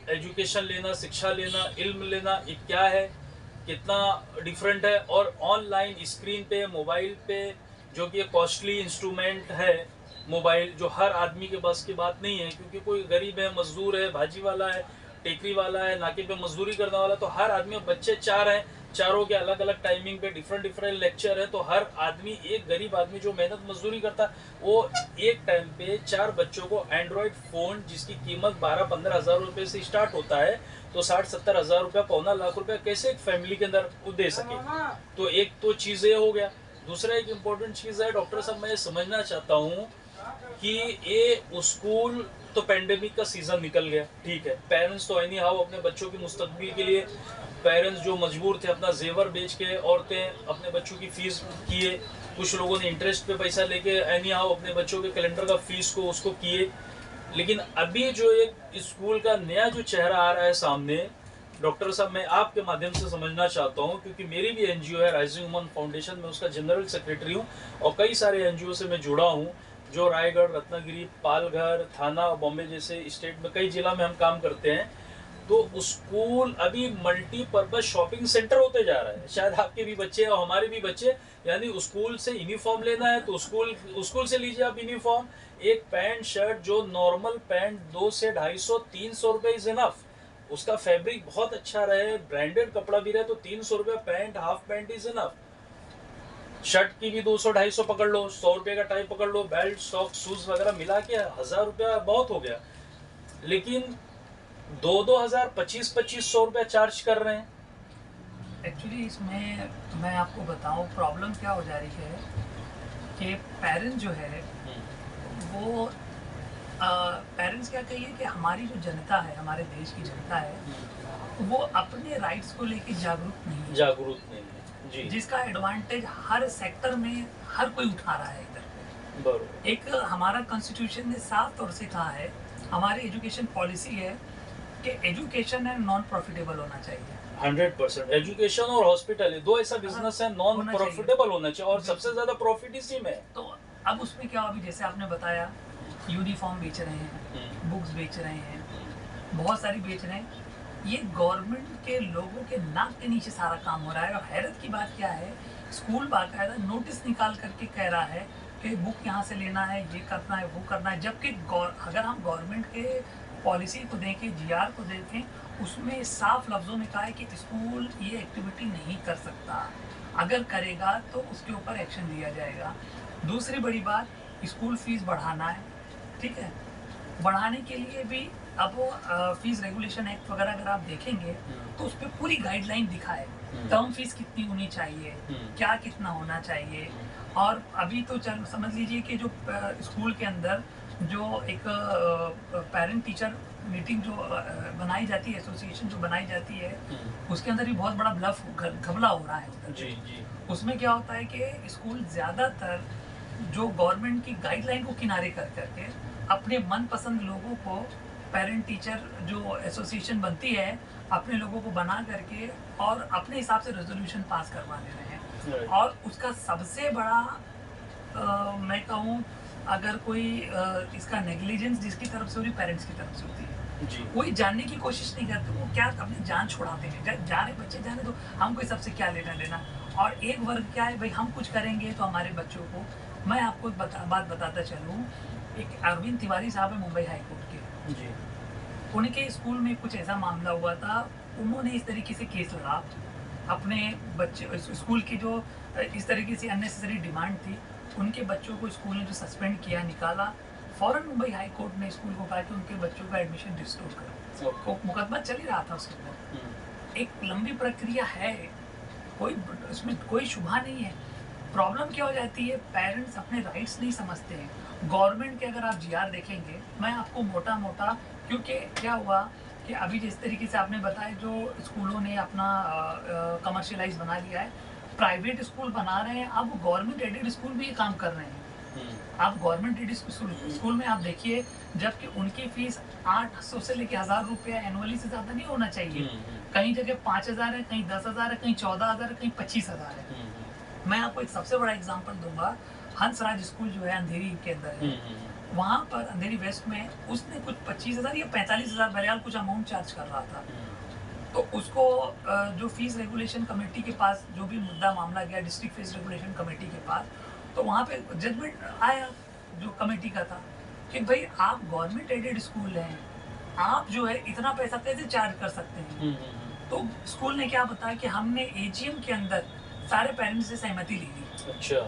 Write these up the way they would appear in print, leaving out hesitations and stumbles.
Education लेना, शिक्षा लेना, इल्म लेना, ये क्या है, कितना डिफरेंट है। और ऑनलाइन स्क्रीन पे, मोबाइल पे, जो कि कॉस्टली इंस्ट्रूमेंट है मोबाइल, जो हर आदमी के बस की बात नहीं है, क्योंकि कोई गरीब है, मजदूर है, भाजी वाला है, टेकरी वाला है, नाके पे मजदूरी करने वाला, तो हर आदमी, बच्चे 4 हैं, चारों के अलग अलग टाइमिंग पे डिफरेंट डिफरेंट लेक्चर है, तो हर आदमी, एक गरीब आदमी जो मेहनत मजदूरी करता है, वो एक टाइम पे 4 बच्चों को एंड्रॉयड फोन, जिसकी कीमत 12-15 हज़ार रुपए से स्टार्ट होता है, तो 60-70 हज़ार रुपया, पौना लाख रुपया कैसे एक फैमिली के अंदर वो दे सके। तो एक तो चीज ये हो गया। दूसरा एक इम्पोर्टेंट चीज है डॉक्टर साहब, मैं ये समझना चाहता हूँ कि ये स्कूल तो पेंडेमिक का सीजन निकल गया, ठीक है, पेरेंट्स तो एनी हाउ अपने बच्चों की मुस्तकबिल के लिए, पेरेंट्स जो मजबूर थे अपना जेवर बेच के, औरतें अपने बच्चों की फीस किए, कुछ लोगों ने इंटरेस्ट पे पैसा लेके एनी हाउ अपने बच्चों के कैलेंडर का फीस को उसको किए। लेकिन अभी जो एक स्कूल का नया जो चेहरा आ रहा है सामने, डॉक्टर साहब मैं आपके माध्यम से समझना चाहता हूँ, क्योंकि मेरी भी एनजीओ है राइजिंग वुमन फाउंडेशन, में उसका जनरल सेक्रेटरी हूँ, और कई सारे एनजीओ से मैं जुड़ा हूँ, जो रायगढ़, रत्नागिरी, पालघर, थाना, बॉम्बे जैसे स्टेट में कई जिला में हम काम करते हैं। तो स्कूल अभी मल्टीपर्पज शॉपिंग सेंटर होते जा रहा है। शायद आपके भी बच्चे और हमारे भी बच्चे, यानी स्कूल से यूनिफॉर्म लेना है तो स्कूल से लीजिए आप यूनिफॉर्म। एक पैंट शर्ट जो नॉर्मल पैंट 200 से 250-300 रुपए इज इनफ, उसका फैब्रिक बहुत अच्छा रहे, ब्रांडेड कपड़ा भी रहे, तो 300 रुपये pant, half pant is enough. Shirt की भी 200-250 पकड़ लो, 100 रुपये का टाई पकड़ लो, बेल्ट, सॉक्स, शूज वगैरह मिला के 1000 रुपया बहुत हो गया। लेकिन 2-2 हज़ार, 25-2500 रुपया चार्ज कर रहे हैं। एक्चुअली इसमें मैं आपको बताऊं प्रॉब्लम क्या हो जा रही है कि पेरेंट्स जो है वो पेरेंट्स क्या कहिए कि हमारी जो जनता है, हमारे देश की जनता है, वो अपने राइट्स को लेके जागरूक नहीं है। जी। जिसका एडवांटेज हर सेक्टर में हर कोई उठा रहा है इधर पे। बरोबर। एक हमारा कॉन्स्टिट्यूशन ने साफ तौर से कहा है, हमारी एजुकेशन पॉलिसी है कि एजुकेशन है नॉन प्रॉफिटेबल होना चाहिए। 100% एजुकेशन और हॉस्पिटल, दो ऐसा बिजनेस है नॉन प्रॉफिटेबल होना चाहिए, और सबसे ज्यादा प्रॉफिट इसी में। तो अब उसमें क्या, अभी जैसे आपने बताया यूनिफॉर्म बेच रहे हैं, बुक्स बेच रहे हैं, बहुत सारी बेच रहे हैं, ये गवर्नमेंट के लोगों के नाक के नीचे सारा काम हो रहा है। और हैरत की बात क्या है, स्कूल बाकायदा नोटिस निकाल करके कह रहा है कि बुक यहाँ से लेना है, ये करना है, वो करना है, जबकि अगर हम गवर्नमेंट के पॉलिसी को देखें, जीआर को देखें, उसमें साफ लफ्ज़ों में कहा है कि स्कूल ये एक्टिविटी नहीं कर सकता, अगर करेगा तो उसके ऊपर एक्शन लिया जाएगा। दूसरी बड़ी बात, स्कूल फीस बढ़ाना है, ठीक है, बढ़ाने के लिए भी अब वो फीस रेगुलेशन एक्ट वगैरह अगर आप देखेंगे तो उस पर पूरी गाइडलाइन दिखा है, टर्म फीस कितनी होनी चाहिए, क्या कितना होना चाहिए। और अभी तो चल समझ लीजिए कि जो स्कूल के अंदर जो एक पेरेंट टीचर मीटिंग जो बनाई जाती है, एसोसिएशन जो बनाई जाती है, उसके अंदर भी बहुत बड़ा ब्लफ घपला हो रहा है। जी। उसमें क्या होता है कि स्कूल ज़्यादातर जो गवर्नमेंट की गाइडलाइन को किनारे कर करके अपने मनपसंद लोगों को, पेरेंट टीचर जो एसोसिएशन बनती है, अपने लोगों को बना करके और अपने हिसाब से रेजोल्यूशन पास करवा दे रहे हैं। और उसका सबसे बड़ा मैं कहूँ, अगर कोई इसका नेग्लिजेंस जिसकी तरफ से हो रही, पेरेंट्स की तरफ से होती है जी। कोई जानने की कोशिश नहीं करते, वो क्या अपनी जान छुड़ाते हैं, जाने बच्चे जाने दो, हमको सबसे क्या लेना देना। और एक वर्ग क्या है, भाई हम कुछ करेंगे तो हमारे बच्चों को, मैं आपको एक बात बताता चलूँ, एक अरविंद तिवारी साहब है मुंबई हाई कोर्ट के जी। उनके स्कूल में कुछ ऐसा मामला हुआ था, उन्होंने इस तरीके से केस लड़ा, अपने बच्चे स्कूल की जो इस तरीके से अननेसेसरी डिमांड थी, उनके बच्चों को स्कूल ने जो सस्पेंड किया, निकाला, फौरन मुंबई हाई कोर्ट ने स्कूल को कहा कि उनके बच्चों का एडमिशन रिस्टोर करो। तो मुकदमा चल ही रहा था उसके ऊपर, एक लंबी प्रक्रिया है, कोई उसमें कोई शुभा नहीं है। प्रॉब्लम क्या हो जाती है, पेरेंट्स अपने राइट्स नहीं समझते हैं। गवर्नमेंट के अगर आप जीआर देखेंगे, मैं आपको मोटा क्योंकि क्या हुआ कि अभी जिस तरीके से आपने बताया, जो स्कूलों ने अपना कमर्शियलाइज बना लिया है, प्राइवेट स्कूल बना रहे हैं, अब गवर्नमेंट एडेड स्कूल भी ये काम कर रहे हैं। आप गवर्नमेंट एडेड स्कूल में आप देखिए, जबकि उनकी फीस 800 से लेकर 1000 रुपया एनुअली से ज़्यादा नहीं होना चाहिए। कहीं जगह 5000 है, कहीं 10,000 है, कहीं 14,000 है, कहीं 25,000 है। मैं आपको एक सबसे बड़ा एग्जांपल दूंगा, हंसराज स्कूल जो है अंधेरी के अंदर है, वहाँ पर अंधेरी वेस्ट में उसने कुछ 25,000 या 45,000 बहरहाल कुछ अमाउंट चार्ज कर रहा था। तो उसको जो फीस रेगुलेशन कमेटी के पास जो भी मुद्दा मामला गया डिस्ट्रिक्ट फीस रेगुलेशन कमेटी के पास, तो वहाँ पे जजमेंट आया जो कमेटी का था कि भाई आप गवर्नमेंट एडेड स्कूल हैं, आप जो है इतना पैसा कैसे चार्ज कर सकते हैं। तो स्कूल ने क्या बताया कि हमने एजीएम के अंदर सारे पेरेंट्स से सहमति ली थी। अच्छा।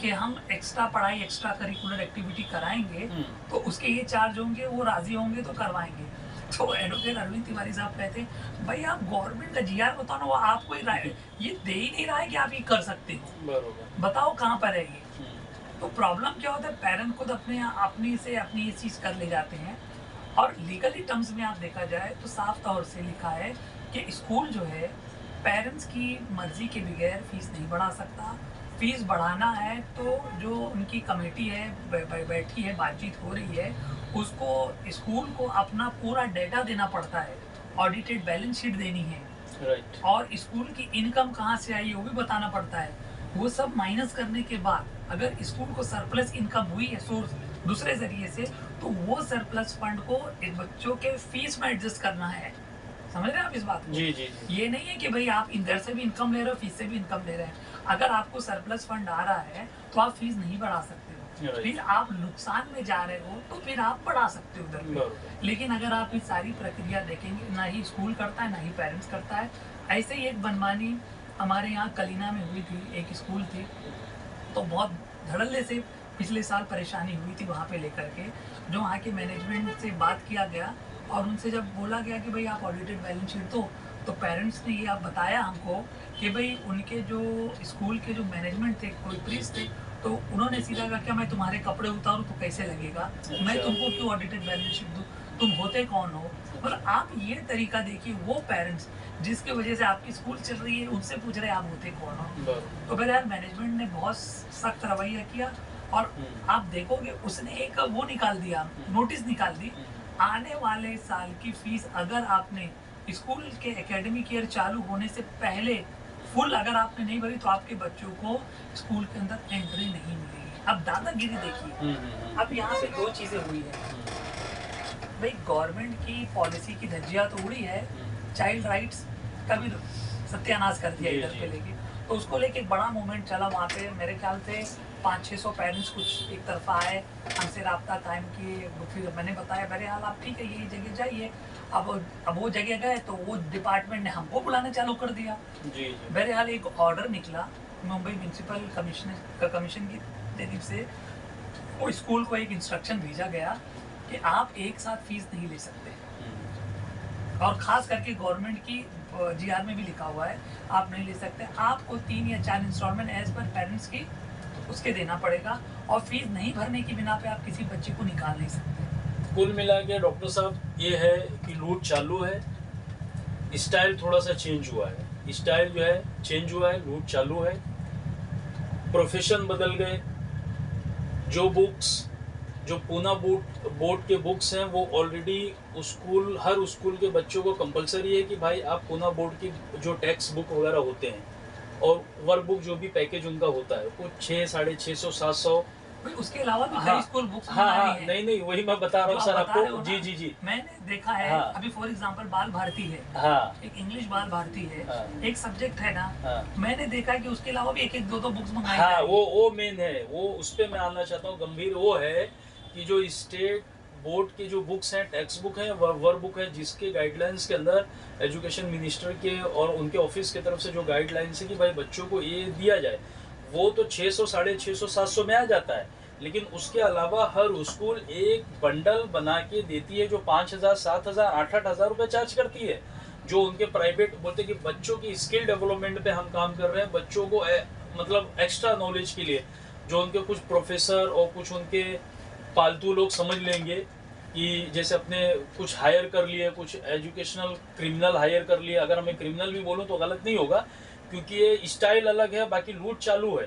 कि हम एक्स्ट्रा पढ़ाई एक्स्ट्रा करिकुलर एक्टिविटी कराएंगे तो उसके ये चार्ज होंगे, वो राजी होंगे तो करवाएंगे। तो एडवोकेट अरविंद तिवारी साहब कहते भाई आप गवर्नमेंट का जीआर बताओ ना, वो आपको ये दे ही नहीं रहा है कि आप ये कर सकते हो, बताओ कहाँ पर है ये। तो प्रॉब्लम क्या होता है, पेरेंट खुद अपनी ये चीज कर ले जाते हैं। और लीगली टर्म्स में आप देखा जाए तो साफ तौर से लिखा है कि स्कूल जो है पेरेंट्स की मर्जी के बगैर फीस नहीं बढ़ा सकता। फीस बढ़ाना है तो जो उनकी कमेटी है बैठी है, बातचीत हो रही है, उसको स्कूल को अपना पूरा डेटा देना पड़ता है, ऑडिटेड बैलेंस शीट देनी है। राइट। और स्कूल की इनकम कहाँ से आई वो भी बताना पड़ता है। वो सब माइनस करने के बाद अगर स्कूल को सरप्लस इनकम हुई है सोर्स दूसरे जरिए से, तो वो सरप्लस फंड को बच्चों के फीस में एडजस्ट करना है। समझ रहे हैं आप इस बात को? जी, जी, जी। ये नहीं है कि भाई आप इधर से भी इनकम ले रहे हो, फीस से भी इनकम ले रहे हैं। अगर आपको सरप्लस फंड आ रहा है तो आप फीस नहीं बढ़ा सकते हो। फिर आप नुकसान में जा रहे हो तो फिर आप बढ़ा सकते हो उधर पे। लेकिन अगर आप ये सारी प्रक्रिया देखेंगे, ना ही स्कूल करता है ना ही पेरेंट्स करता है। ऐसे ही एक मनमानी हमारे यहाँ कलीना में हुई थी, एक स्कूल थी, तो बहुत धड़ल्ले से पिछले साल परेशानी हुई थी वहाँ पे लेकर के। जो वहाँ के मैनेजमेंट से बात किया गया और उनसे जब बोला गया कि भाई आप ऑडिटेड बैलेंस शीट दो, तो पेरेंट्स ने ये आप बताया हमको कि भाई उनके जो स्कूल के जो मैनेजमेंट थे, कोई प्रीस्ट थे, तो उन्होंने सीधा कहा क्या मैं तुम्हारे कपड़े उतारूँ तो कैसे लगेगा, मैं तुमको क्यों ऑडिटेड बैलेंस शीट दूँ, तुम होते कौन हो। मतलब आप ये तरीका देखिए, वो पेरेंट्स जिसकी वजह से आपकी स्कूल चल रही है उनसे पूछ रहे आप होते कौन हो। तो फिर यार मैनेजमेंट ने बहुत सख्त रवैया किया और आप देखोगे उसने एक वो निकाल दिया, नोटिस निकाल दी, आने वाले साल की फीस अगर आपने स्कूल के एकेडमिक ईयर चालू होने से पहले फुल अगर आपने नहीं भरी तो आपके बच्चों को स्कूल के अंदर एंट्री नहीं मिलेगी। अब दादागिरी देखिए। अब यहाँ पे दो चीजें हुई है भाई, गवर्नमेंट की पॉलिसी की धज्जियां तो उड़ी है, चाइल्ड राइट्स का भी सत्यानाश कर दिया इधर पे लेके, तो उसको लेके एक बड़ा मूवमेंट चला वहाँ पे। मेरे ख्याल से 500-600 पेरेंट्स कुछ एक तरफा आए, हमसे रब्ता कायम किए। फिर मैंने बताया बहरहाल आप ठीक है यही जगह जाइए। अब वो जगह गए तो वो डिपार्टमेंट ने हमको बुलाना चालू कर दिया। बहरहाल एक ऑर्डर निकला मुंबई म्यूनसिपल कमीशन की तरफ से, वो स्कूल को एक इंस्ट्रक्शन भेजा गया कि आप एक साथ फीस नहीं ले सकते। और खास करके गवर्नमेंट की जीआर में भी लिखा हुआ है आप नहीं ले सकते, आपको 3 या 4 इंस्टॉलमेंट एज पर पेरेंट्स की उसके देना पड़ेगा, और फीस नहीं भरने की बिना पे आप किसी बच्चे को निकाल नहीं सकते। कुल मिला के डॉक्टर साहब ये है कि लूट चालू है, स्टाइल थोड़ा सा चेंज हुआ है, स्टाइल जो है चेंज हुआ है, लूट चालू है, प्रोफेशन बदल गए। जो बुक्स जो पूना बोर्ड के बुक्स हैं वो ऑलरेडी हर स्कूल के बच्चों को कंपलसरी है कि भाई आप पूना बोर्ड की जो टेक्स्ट बुक वगैरह होते हैं और वर्क बुक जो भी पैकेज उनका होता है वो 600, 750 उसके अलावा भी कई स्कूल बुक्स नहीं वही मैं बता रहा हूँ सर आपको। जी मैंने देखा है। अभी फॉर एग्जांपल बाल भारती है, एक इंग्लिश बाल भारती है, एक सब्जेक्ट है ना, मैंने देखा है कि उसके अलावा भी एक 2 बुक्स मंगाई। वो मेन है, वो उस पे मैं आना चाहता हूँ। गंभीर वो है कि जो स्टेट बोर्ड की जो बुक्स हैं, टेक्स्ट बुक है, वर्क बुक है, जिसके गाइडलाइंस के अंदर एजुकेशन मिनिस्टर के और उनके ऑफिस की तरफ से जो गाइडलाइंस है कि भाई बच्चों को ये दिया जाए, वो तो 600, 650, 700 में आ जाता है। लेकिन उसके अलावा हर स्कूल एक बंडल बना के देती है जो 5,000, 7,000, 8,000 रुपये चार्ज करती है। जो उनके प्राइवेट बोलते कि बच्चों की स्किल डेवलपमेंट पे हम काम कर रहे हैं, बच्चों को मतलब एक्स्ट्रा नॉलेज के लिए, जो उनके कुछ प्रोफेसर और कुछ उनके पालतू लोग समझ लेंगे कि जैसे अपने कुछ हायर कर लिए, कुछ एजुकेशनल क्रिमिनल हायर कर लिए। अगर मैं क्रिमिनल भी बोलूँ तो गलत नहीं होगा, क्योंकि ये स्टाइल अलग है, बाकी लूट चालू है।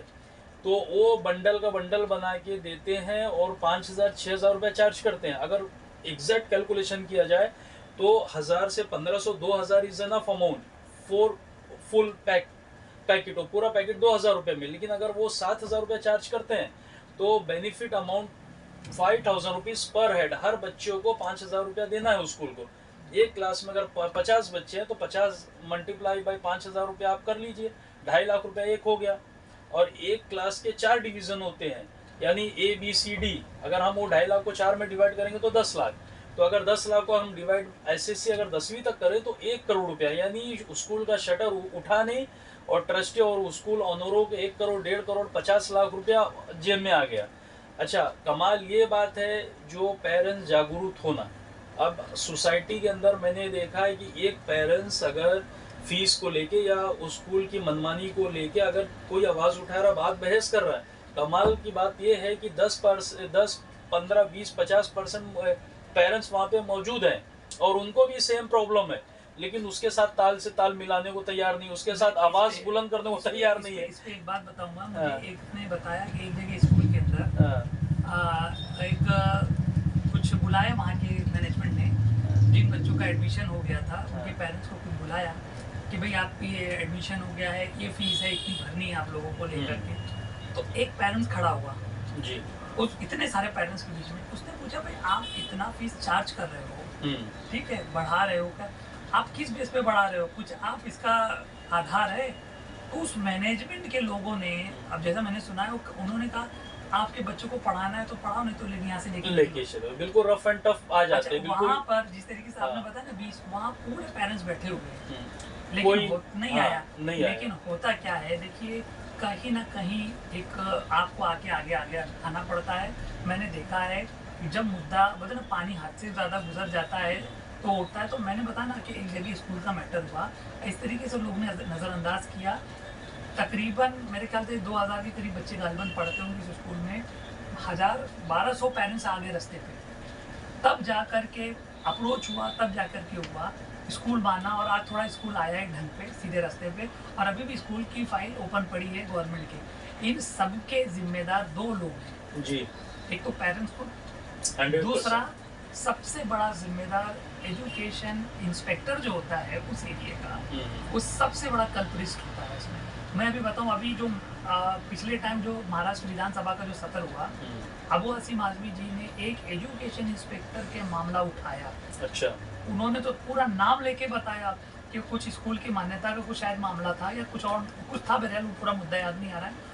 तो वो बंडल का बंडल बना के देते हैं और 5,000, 6,000 रुपये चार्ज करते हैं। अगर एग्जैक्ट कैलकुलेशन किया जाए तो 1,000 से 1,500, 2,000 is enough amount for full packet, और पूरा पैकेट 2,000 रुपये में। लेकिन अगर वो 7,000 रुपये चार्ज करते हैं तो benefit amount 5,000 rupees per head, हर बच्चों को 5,000 रुपया देना है स्कूल को। एक क्लास में अगर 50 बच्चे हैं तो 50 मल्टीप्लाई बाई 5,000 रुपया आप कर लीजिए, 2.5 लाख रुपया एक हो गया। और एक क्लास के 4 डिवीजन होते हैं, यानी ABCD, अगर हम वो 2.5 लाख को 4 में डिवाइड करेंगे तो 10 लाख। तो अगर 10 लाख को हम डिवाइड SSC अगर 10वीं तक करें तो 1 करोड़ रुपया, यानी स्कूल का शटर उठाने और ट्रस्टी और स्कूल ऑनरों के 1 करोड़ 1.5 करोड़ 50 लाख रुपया जेब में आ गया। अच्छा, कमाल ये बात है जो पेरेंट्स जागरूक होना। अब सोसाइटी के अंदर मैंने देखा है कि एक पेरेंट्स अगर फीस को लेके या उस स्कूल की मनमानी को लेके अगर कोई आवाज़ उठा रहा, बात बहस कर रहा है, कमाल की बात ये है कि 10, 15, 20, 50% पेरेंट्स वहाँ पे मौजूद हैं और उनको भी सेम प्रॉब्लम है, लेकिन उसके साथ ताल से ताल मिलाने को तैयार नहीं, उसके साथ आवाज़ बुलंद करने को तैयार नहीं है। इस पे एक बात बताऊंगा, मुझे एक ने बताया कि एक जगह स्कूल के अंदर एक कुछ बुलाया वहाँ के मैनेजमेंट ने, जिन बच्चों का एडमिशन हो गया था उनके पेरेंट्स को कुछ बुलाया कि भाई आपकी ये एडमिशन हो गया है, ये फीस है, इतनी भरनी है आप लोगों को लेकर के। तो एक पेरेंट्स खड़ा हुआ जी, उस इतने सारे पेरेंट्स के बीच में, उसने पूछा भाई आप इतना फीस चार्ज कर रहे हो, ठीक है, बढ़ा रहे हो क्या, आप किस बेस पे बढ़ा रहे हो, कुछ आप इसका आधार है? तो उस मैनेजमेंट के लोगों ने, अब जैसा मैंने सुना है, उन्होंने कहा आपके बच्चों को पढ़ाना है तो पढ़ाओ, नहीं तो लेकिन यहाँ से लेके चलो, बिल्कुल रफ एंड टफ आ जाते हैं। बिल्कुल वहाँ पर जिस तरीके से आपने बताया ना, 20 वहाँ पूरे पेरेंट्स बैठे हुए हैं, लेकिन कोई नहीं आया। लेकिन होता क्या है, देखिए कहीं ना कहीं एक आपको आगे आना पड़ता है। मैंने देखा है कि जब मुद्दा बोलते ना पानी हाथ से ज़्यादा गुजर जाता है तो उठता है। तो मैंने बताया ना कि एक जगह स्कूल का मैटर हुआ, इस तरीके से लोग ने नज़रअंदाज किया। तकरीबन मेरे ख्याल से 2000 के करीब बच्चे गालिबन पढ़ते होंगे इस स्कूल में, 1200 पेरेंट्स आ गए रास्ते पे, तब जा कर के अप्रोच हुआ, तब जा कर के हुआ स्कूल माना। और आज थोड़ा स्कूल आया है ढंग पे, सीधे रास्ते पे, और अभी भी स्कूल की फाइल ओपन पड़ी है गवर्नमेंट के। इन सब के जिम्मेदार 2 लोग हैं जी, एक तो पेरेंट्स को, 100%। दूसरा सबसे बड़ा जिम्मेदार एजुकेशन इंस्पेक्टर जो होता है उस एरिया का, वो सबसे बड़ा कल्प्रिस्ट होता है इसमें। मैं अभी बताऊं, अभी जो पिछले टाइम जो महाराष्ट्र विधानसभा का जो सत्र हुआ, अबू हसीम आजमी जी ने एक एजुकेशन इंस्पेक्टर के मामला उठाया। अच्छा, उन्होंने तो पूरा नाम लेके बताया कि कुछ स्कूल की मान्यता का कुछ शायद मामला था या कुछ और कुछ था, बहरहाल पूरा मुद्दा याद नहीं आ रहा है।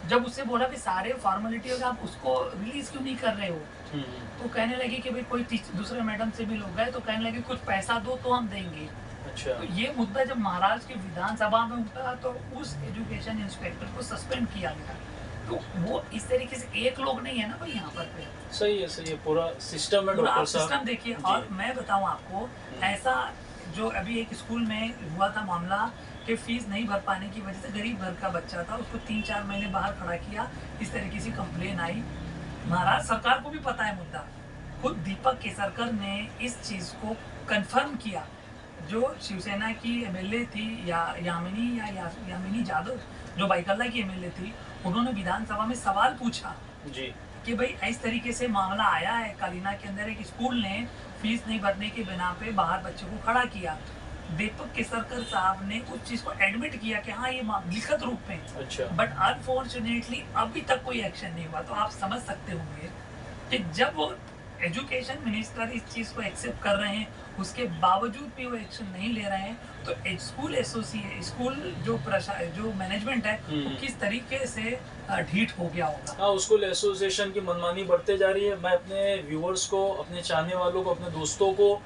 जब उससे बोला कि सारे फॉर्मेलिटी होगा, आप उसको रिलीज क्यों नहीं कर रहे हो, तो कहने लगी कि भाई कोई दूसरे मैडम से भी लोग गए तो कहने लगे कुछ पैसा दो तो हम देंगे। अच्छा, तो ये मुद्दा जब महाराष्ट्र की विधानसभा में उठा तो उस एजुकेशन इंस्पेक्टर को सस्पेंड किया गया। तो वो इस तरीके से एक लोग नहीं है ना भाई यहाँ पर पे। सही है, पूरा सिस्टम है डॉक्टर साहब। सिस्टम देखिए। और मैं बताऊँ आपको, ऐसा जो अभी एक स्कूल में हुआ था मामला कि फीस नहीं भर पाने की वजह से गरीब घर का बच्चा था, उसको 3-4 महीने बाहर खड़ा किया, इस तरीके से कंप्लेन आई। महाराष्ट्र सरकार को भी पता है मुद्दा, खुद दीपक केसरकर ने इस चीज़ को कंफर्म किया। जो शिवसेना की एमएलए थी यामिनी जाधव, जो बाइकल्ला की एमएलए थी, उन्होंने विधानसभा में सवाल पूछा जी कि भाई इस तरीके से मामला आया है कालीना के अंदर, एक स्कूल ने फीस नहीं भरने के बिना पे बाहर बच्चे को खड़ा किया। दीपक केसरकर साहब ने उस चीज को एडमिट किया कि हाँ ये लिखित रूप में। अच्छा, बट अनफॉर्चुनेटली अभी तक कोई एक्शन नहीं हुआ। तो आप समझ सकते होंगे कि जब वो एजुकेशन मिनिस्टर इस चीज को एक्सेप्ट कर रहे हैं, उसके बावजूद भी वो एक्शन नहीं ले रहे हैं, तो स्कूल जो मैनेजमेंट है वो किस तरीके से ढीठ हो गया होगा। हाँ, स्कूल एसोसिएशन की मनमानी बढ़ते जा रही है। मैं अपने व्यूअर्स को, अपने चाहने वालों को, अपने दोस्तों को,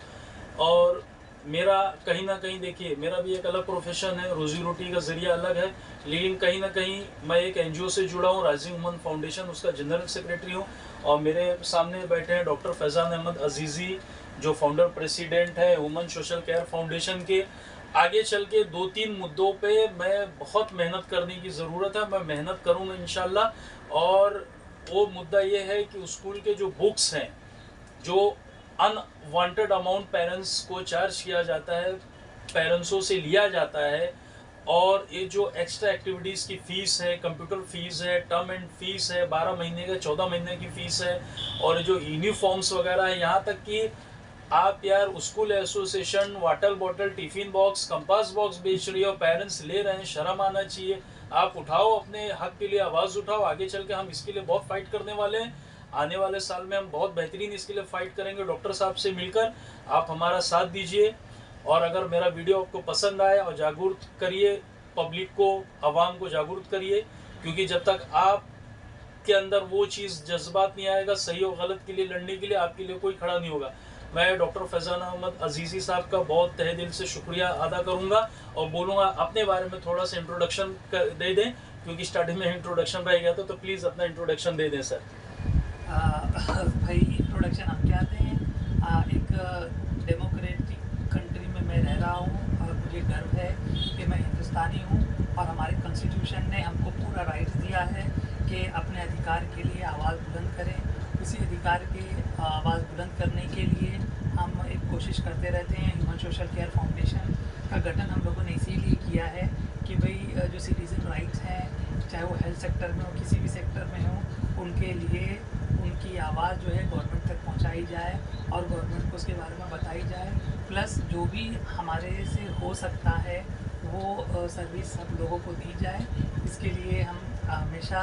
और मेरा कहीं ना कहीं देखिए, मेरा भी एक अलग प्रोफेशन है, रोजी रोटी का जरिया अलग है, लेकिन कहीं ना कहीं मैं एक एनजीओ से जुड़ा हूँ, राजीव वुमन फाउंडेशन, उसका जनरल सेक्रेटरी हूँ। और मेरे सामने बैठे हैं डॉक्टर फैज़ान अहमद अजीज़ी, जो फाउंडर प्रेसिडेंट है वुमन सोशल केयर फाउंडेशन के। आगे चल के 2-3 मुद्दों पे मैं बहुत मेहनत करने की ज़रूरत है, मैं मेहनत करूँगा इंशाल्लाह। और वो मुद्दा ये है कि स्कूल के जो बुक्स हैं, जो अनवांटेड अमाउंट पेरेंट्स को चार्ज किया जाता है, पेरेंट्सों से लिया जाता है, और ये जो एक्स्ट्रा एक्टिविटीज़ की फ़ीस है, कंप्यूटर फ़ीस है, टर्म एंड फीस है, 12 महीने का 14 महीने की फ़ीस है, और जो यूनिफॉर्म्स वगैरह है, यहाँ तक कि आप यार school association water bottle, tiffin box, compass box बेच रही हो, पेरेंट्स ले रहे हैं, शर्म आना चाहिए। आप उठाओ, अपने हक के लिए आवाज़ उठाओ, आगे चल के हम इसके लिए बहुत फाइट करने वाले हैं। आने वाले साल में हम बहुत बेहतरीन इसके लिए फाइट करेंगे डॉक्टर साहब से मिलकर। आप हमारा साथ दीजिए और अगर मेरा वीडियो आपको पसंद आए और जागरूक करिए पब्लिक को, आवाम को जागरूक करिए, क्योंकि जब तक आप के अंदर वो चीज़ जज्बात नहीं आएगा सही और गलत के लिए लड़ने के लिए, आपके लिए कोई खड़ा नहीं होगा। मैं डॉक्टर फैज़ान अहमद अजीज़ी साहब का बहुत तहे दिल से शुक्रिया अदा करूंगा और बोलूँगा अपने बारे में थोड़ा सा इंट्रोडक्शन दे दें, क्योंकि स्टार्टिंग में इंट्रोडक्शन रह गया था, तो प्लीज़ अपना इंट्रोडक्शन दे दें सर। भाई इंट्रोडक्शन हम क्या दें, एक डेमोक्रेटिक कंट्री में मैं रह रहा हूँ और मुझे गर्व है कि मैं हिंदुस्तानी हूँ और हमारे कॉन्स्टिट्यूशन ने हमको पूरा राइट दिया है कि अपने अधिकार के लिए आवाज़ बुलंद करें। उसी अधिकार के आवाज़ बुलंद करने के लिए हम एक कोशिश करते रहते हैं। ह्यूमन सोशल केयर फाउंडेशन का गठन हम लोगों ने इसीलिए किया है कि भाई जो सिटीज़न राइट्स हैं, चाहे वो हेल्थ सेक्टर में हो, किसी भी सेक्टर में हो, उनके लिए उनकी आवाज़ जो है गवर्नमेंट तक पहुंचाई जाए और गवर्नमेंट को उसके बारे में बताई जाए। प्लस जो भी हमारे से हो सकता है वो सर्विस सब लोगों को दी जाए। इसके लिए हम हमेशा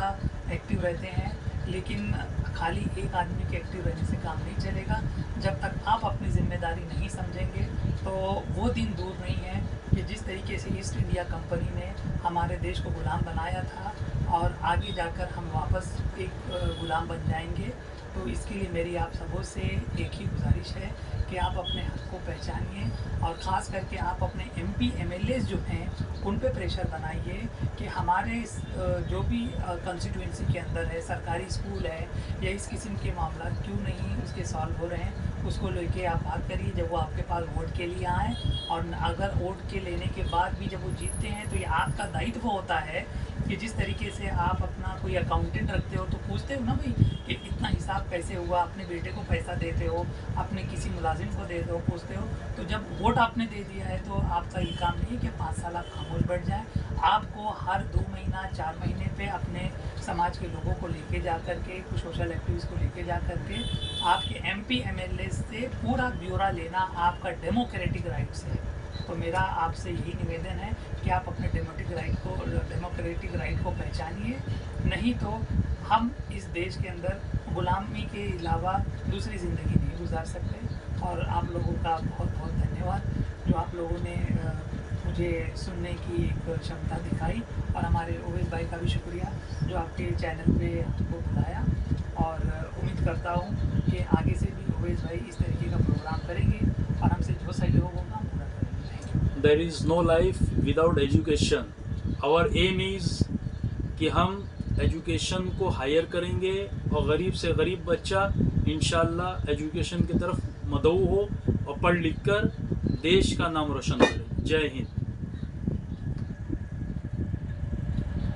एक्टिव रहते हैं, लेकिन खाली एक आदमी के एक्टिव रहने से काम नहीं चलेगा। जब तक आप अपनी जिम्मेदारी नहीं समझेंगे तो वो दिन दूर नहीं है कि जिस तरीके से ईस्ट इंडिया कंपनी ने हमारे देश को गुलाम बनाया था और आगे जाकर हम वापस एक गुलाम बन जाएंगे। तो इसके लिए मेरी आप सबों से एक ही गुजारिश है कि आप अपने हक को पहचानिए और ख़ास करके आप अपने MP MLAs जो हैं उन पे प्रेशर बनाइए कि हमारे जो भी कंस्टिट्यूंसी के अंदर है, सरकारी स्कूल है या इस किस्म के मामला क्यों नहीं उसके सॉल्व हो रहे हैं, उसको लेके आप बात करिए जब वो आपके पास वोट के लिए आएँ। और अगर वोट के लेने के बाद भी जब वो जीतते हैं तो ये आपका दायित्व होता है कि जिस तरीके से आप अपना कोई अकाउंटेंट रखते हो तो पूछते हो ना भाई कि इतना हिसाब कैसे हुआ, अपने बेटे को पैसा देते हो, अपने किसी मुलाजिम को देते हो, पूछते हो। तो जब वोट आपने दे दिया है तो आपका ये काम नहीं है कि 5 साल आप खामोश बैठ जाए। आपको हर 2 महीना 4 महीने पे अपने समाज के लोगों को लेके जा करके, कुछ सोशल एक्टिविस्ट को लेके जा करके आपके MP MLA से पूरा ब्यौरा लेना आपका डेमोक्रेटिक राइट्स है। तो मेरा आपसे यही निवेदन है कि आप अपने डेमोक्रेटिक राइट को पहचानिए, नहीं तो हम इस देश के अंदर गुलामी के अलावा दूसरी ज़िंदगी नहीं गुजार सकते। और आप लोगों का बहुत बहुत धन्यवाद जो आप लोगों ने मुझे सुनने की एक क्षमता दिखाई, और हमारे ओवैस भाई का भी शुक्रिया जो आपके चैनल पे हमको बुलाया। और उम्मीद करता हूँ कि आगे से भी ओवैस भाई इस तरीके का प्रोग्राम करेंगे और हमसे जो सहयोग होगा पूरा करेंगे। There is no life without education. Our aim is कि हम एजुकेशन को हायर करेंगे और गरीब से गरीब बच्चा इंशाल्लाह एजुकेशन की तरफ मदऊ हो और पढ़ लिख कर देश का नाम रोशन करे। जय हिंद।